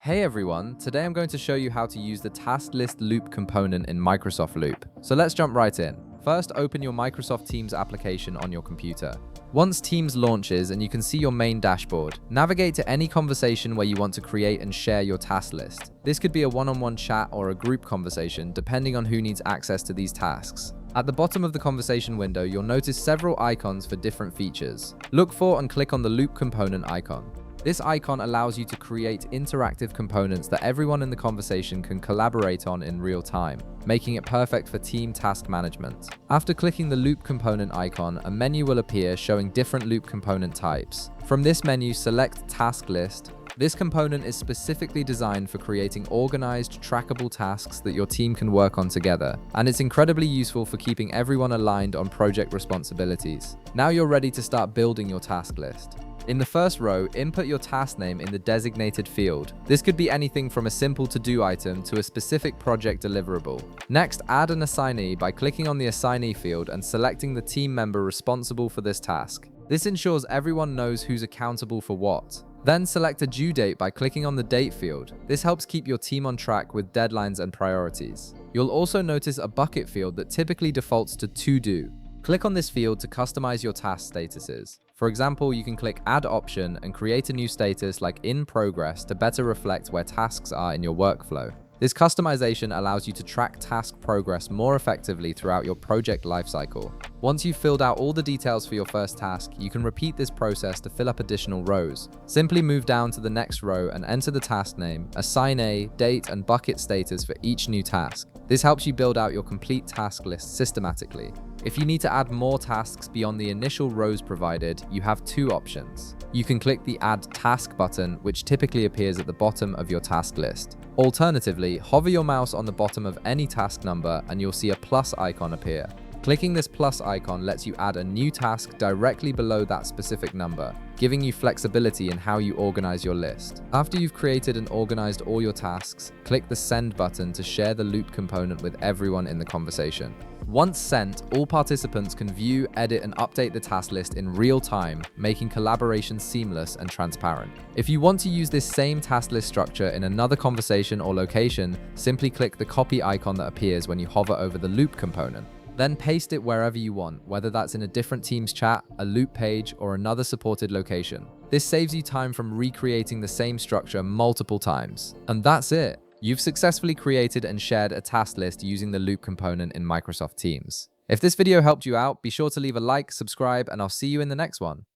Hey everyone, today I'm going to show you how to use the task list loop component in Microsoft Loop. So let's jump right in. First, open your Microsoft Teams application on your computer. Once Teams launches and you can see your main dashboard, navigate to any conversation where you want to create and share your task list. This could be a one-on-one chat or a group conversation, depending on who needs access to these tasks. At the bottom of the conversation window, you'll notice several icons for different features. Look for and click on the loop component icon. This icon allows you to create interactive components that everyone in the conversation can collaborate on in real time, making it perfect for team task management. After clicking the loop component icon, a menu will appear showing different loop component types. From this menu, select Task List. This component is specifically designed for creating organized, trackable tasks that your team can work on together, and it's incredibly useful for keeping everyone aligned on project responsibilities. Now you're ready to start building your task list. In the first row, input your task name in the designated field. This could be anything from a simple to-do item to a specific project deliverable. Next, add an assignee by clicking on the assignee field and selecting the team member responsible for this task. This ensures everyone knows who's accountable for what. Then select a due date by clicking on the date field. This helps keep your team on track with deadlines and priorities. You'll also notice a bucket field that typically defaults to do. Click on this field to customize your task statuses. For example, you can click Add Option and create a new status like In Progress to better reflect where tasks are in your workflow. This customization allows you to track task progress more effectively throughout your project lifecycle. Once you've filled out all the details for your first task, you can repeat this process to fill up additional rows. Simply move down to the next row and enter the task name, assignee, date, and bucket status for each new task. This helps you build out your complete task list systematically. If you need to add more tasks beyond the initial rows provided, you have two options. You can click the Add Task button, which typically appears at the bottom of your task list. Alternatively, hover your mouse on the bottom of any task number and you'll see a plus icon appear. Clicking this plus icon lets you add a new task directly below that specific number, giving you flexibility in how you organize your list. After you've created and organized all your tasks, click the Send button to share the loop component with everyone in the conversation. Once sent, all participants can view, edit, and update the task list in real time, making collaboration seamless and transparent. If you want to use this same task list structure in another conversation or location, simply click the copy icon that appears when you hover over the loop component. Then paste it wherever you want, whether that's in a different Teams chat, a loop page, or another supported location. This saves you time from recreating the same structure multiple times. And that's it. You've successfully created and shared a task list using the loop component in Microsoft Teams. If this video helped you out, be sure to leave a like, subscribe, and I'll see you in the next one.